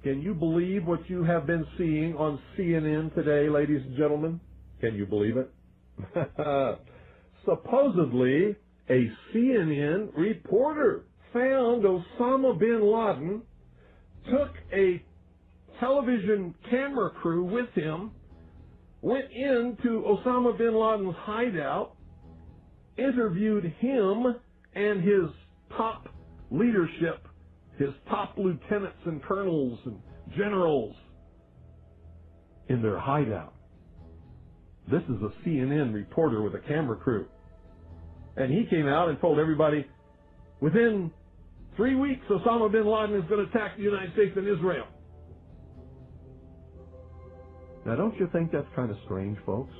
Can you believe what you have been seeing on CNN today, ladies and gentlemen? Can you believe it? Supposedly, a CNN reporter found Osama bin Laden, took a television camera crew with him, went into Osama bin Laden's hideout, interviewed him and his top leadership, his top lieutenants and colonels and generals in their hideout. This is a CNN reporter with a camera crew. And he came out and told everybody, within 3 weeks, Osama bin Laden is going to attack the United States and Israel. Now, don't you think that's kind of strange, folks?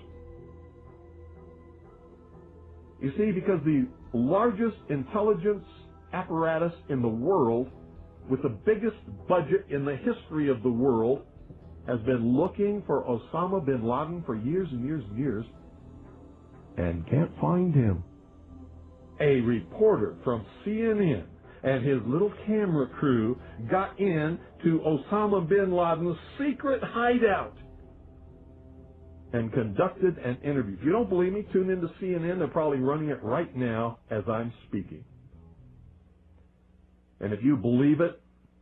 You see, because the largest intelligence apparatus in the world, with the biggest budget in the history of the world, has been looking for Osama bin Laden for years and years and years, and can't find him. A reporter from CNN and his little camera crew got in to Osama bin Laden's secret hideout and conducted an interview. If you don't believe me, tune into CNN. They're probably running it right now as I'm speaking. And if you believe it,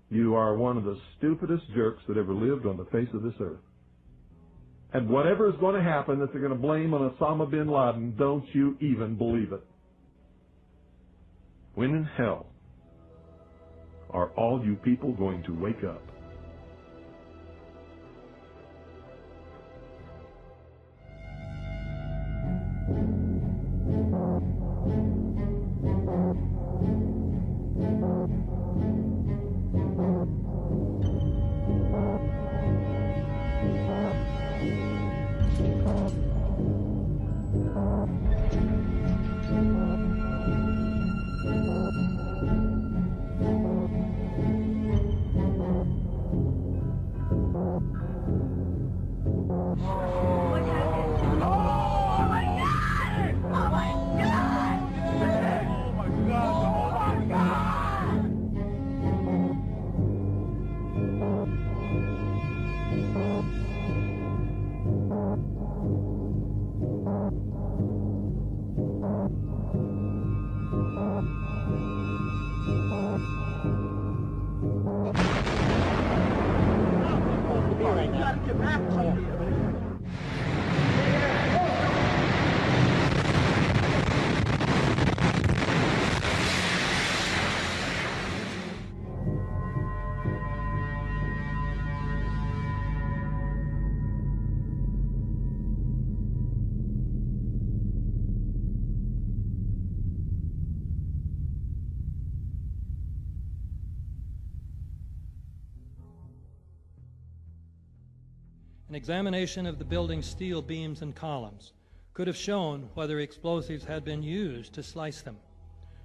you are one of the stupidest jerks that ever lived on the face of this earth. And whatever is going to happen that they're going to blame on Osama bin Laden, don't you even believe it. When in hell are all you people going to wake up? An examination of the building's steel beams and columns could have shown whether explosives had been used to slice them,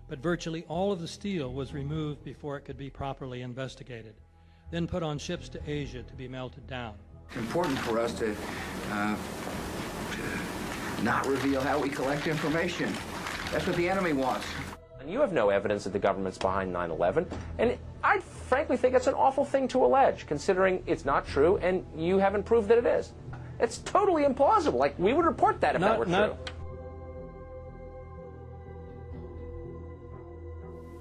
but virtually all of the steel was removed before it could be properly investigated, then put on ships to Asia to be melted down. It's important for us to not reveal how we collect information. That's what the enemy wants. And you have no evidence that the government's behind 9/11, and I frankly think it's an awful thing to allege, considering it's not true and you haven't proved that it is. It's totally implausible. Like, we would report that if that were true.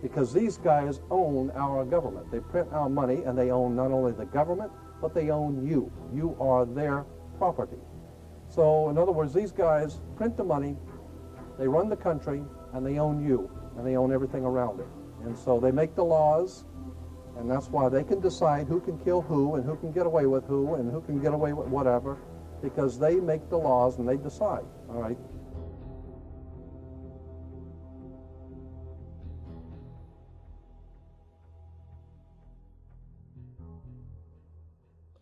Because these guys own our government. They print our money, and they own not only the government, but they own you. You are their property. So, in other words, these guys print the money, they run the country, and they own you, and they own everything around it. And so they make the laws, and that's why they can decide who can kill who, and who can get away with who, and who can get away with whatever, because they make the laws and they decide, all right?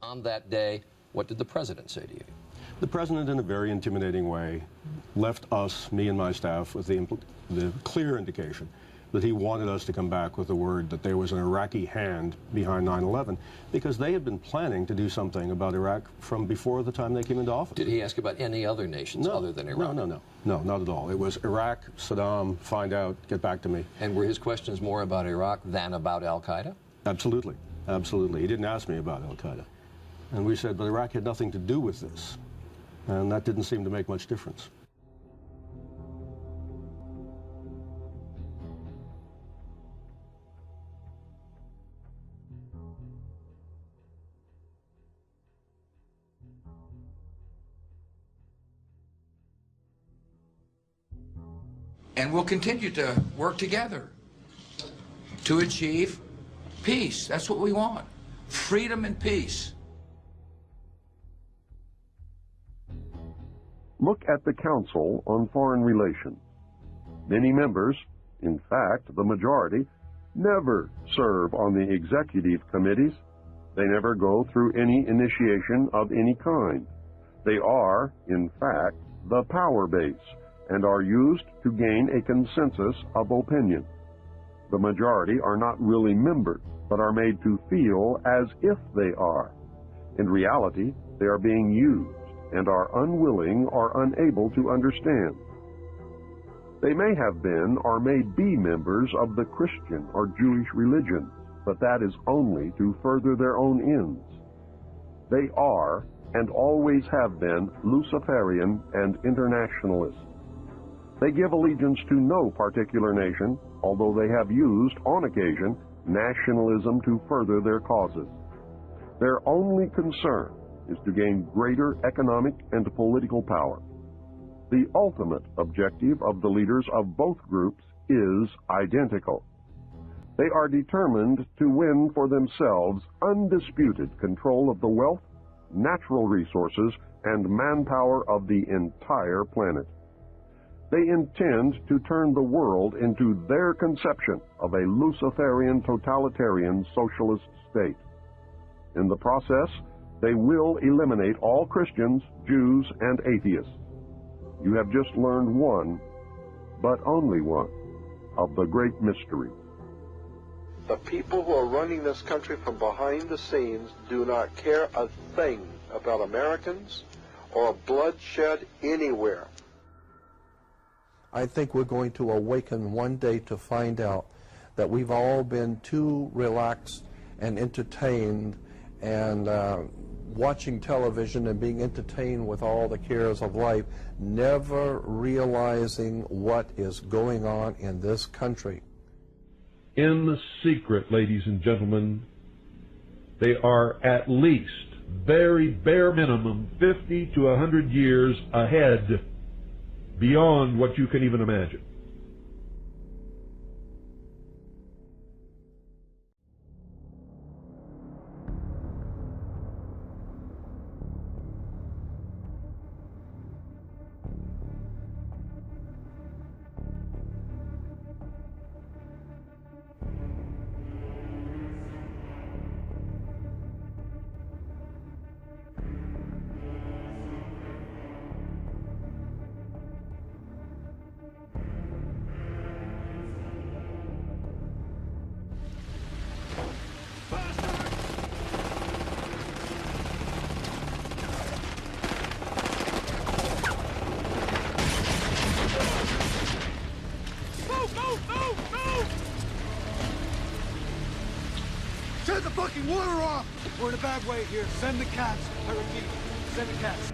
On that day, what did the president say to you? The president, in a very intimidating way, left us, me and my staff, with the clear indication that he wanted us to come back with the word that there was an Iraqi hand behind 9/11, because they had been planning to do something about Iraq from before the time they came into office. Did he ask about any other nations other than Iraq? No, not at all. It was Iraq, Saddam, find out, get back to me. And were his questions more about Iraq than about al-Qaeda? Absolutely. Absolutely. He didn't ask me about al-Qaeda. And we said, but Iraq had nothing to do with this. And that didn't seem to make much difference. And we'll continue to work together to achieve peace. That's what we want. Freedom and peace. Look at the Council on Foreign Relations. Many members, in fact, the majority, never serve on the executive committees. They never go through any initiation of any kind. They are, in fact, the power base and are used to gain a consensus of opinion. The majority are not really members, but are made to feel as if they are. In reality, they are being used and are unwilling or unable to understand. They may have been or may be members of the Christian or Jewish religion, but that is only to further their own ends. They are, and always have been, Luciferian and internationalist. They give allegiance to no particular nation, although they have used, on occasion, nationalism to further their causes. Their only concern is to gain greater economic and political power. The ultimate objective of the leaders of both groups is identical. They are determined to win for themselves undisputed control of the wealth, natural resources, and manpower of the entire planet. They intend to turn the world into their conception of a Luciferian totalitarian socialist state. In the process, they will eliminate all Christians, Jews, and atheists. You have just learned one, but only one, of the great mystery. The people who are running this country from behind the scenes do not care a thing about Americans or bloodshed anywhere. I think we're going to awaken one day to find out that we've all been too relaxed and entertained and watching television and being entertained with all the cares of life, never realizing what is going on in this country. In the secret, ladies and gentlemen, they are at least, very bare minimum, 50 to 100 years ahead, beyond what you can even imagine. Turn the fucking water off! We're in a bad way here. Send the cats. I repeat, send the cats.